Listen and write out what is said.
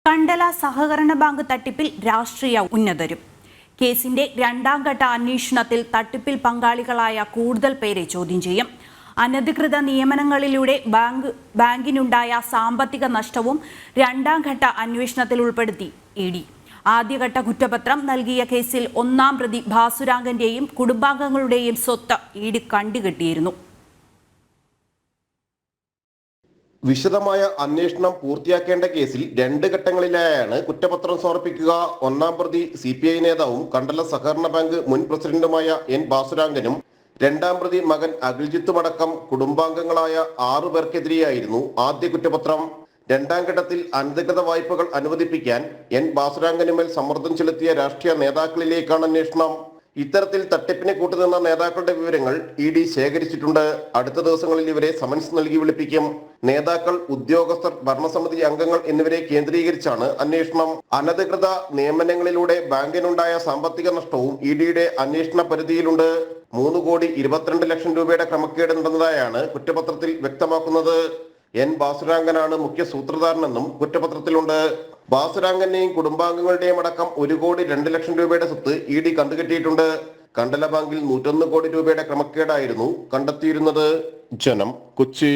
കണ്ടല സഹകരണ ബാങ്ക് തട്ടിപ്പിൽ രാഷ്ട്രീയ ഉന്നതരും. കേസിന്റെ രണ്ടാം ഘട്ട അന്വേഷണത്തിൽ തട്ടിപ്പിൽ പങ്കാളികളായ കൂടുതൽ പേരെ ചോദ്യം ചെയ്യും. അനധികൃത നിയമനങ്ങളിലൂടെ ബാങ്കിനുണ്ടായ സാമ്പത്തിക നഷ്ടവും രണ്ടാം ഘട്ട അന്വേഷണത്തിൽ ഉൾപ്പെടുത്തി ഇഡി. ആദ്യഘട്ട കുറ്റപത്രം നൽകിയ കേസിൽ ഒന്നാം പ്രതി ഭാസുരാംഗന്റെയും കുടുംബാംഗങ്ങളുടെയും സ്വത്ത് ഇഡി കണ്ടുകെട്ടിയിരുന്നു. വിശദമായ അന്വേഷണം പൂർത്തിയാക്കേണ്ട കേസിൽ രണ്ട് ഘട്ടങ്ങളിലായാണ് കുറ്റപത്രം സമർപ്പിക്കുക. ഒന്നാം പ്രതി CPI നേതാവും കണ്ടല സഹകരണ ബാങ്ക് മുൻ പ്രസിഡന്റുമായ N ഭാസുരാംഗനും രണ്ടാം പ്രതി മകൻ അഖിൽജിത്തുമടക്കം കുടുംബാംഗങ്ങളായ 6 പേർക്കെതിരെയായിരുന്നു ആദ്യ കുറ്റപത്രം. രണ്ടാം ഘട്ടത്തിൽ അനധികൃത വായ്പകൾ അനുവദിപ്പിക്കാൻ N ഭാസുരാംഗനുമേൽ സമ്മർദ്ദം ചെലുത്തിയ രാഷ്ട്രീയ നേതാക്കളിലേക്കാണ് അന്വേഷണം. ഇത്തരത്തിൽ തട്ടിപ്പിന് കൂട്ടുനിന്ന നേതാക്കളുടെ വിവരങ്ങൾ ഇഡി ശേഖരിച്ചിട്ടുണ്ട്. അടുത്ത ദിവസങ്ങളിൽ ഇവരെ സമൻസ് നൽകി വിളിപ്പിക്കും. നേതാക്കൾ, ഉദ്യോഗസ്ഥർ, ഭരണസമിതി അംഗങ്ങൾ എന്നിവരെ കേന്ദ്രീകരിച്ചാണ് അന്വേഷണം. അനധികൃത നിയമനങ്ങളിലൂടെ ബാങ്കിനുണ്ടായ സാമ്പത്തിക നഷ്ടവും ഇഡിയുടെ അന്വേഷണ പരിധിയിലുണ്ട്. 3,22,00,000 രൂപയുടെ ക്രമക്കേട് നടന്നതായാണ് കുറ്റപത്രത്തിൽ വ്യക്തമാക്കുന്നത്. N ഭാസുരാംഗനാണ് മുഖ്യ സൂത്രധാരനെന്നും കുറ്റപത്രത്തിലുണ്ട്. ഭാസുരാംഗന്റെയും കുടുംബാംഗങ്ങളുടെയും അടക്കം 1,02,00,000 രൂപയുടെ സ്വത്ത് ഇഡി കണ്ടുകെട്ടിയിട്ടുണ്ട്. കണ്ടല ബാങ്കിൽ 101 കോടി രൂപയുടെ ക്രമക്കേടായിരുന്നു കണ്ടെത്തിയിരുന്നത്. ജനം, കൊച്ചി.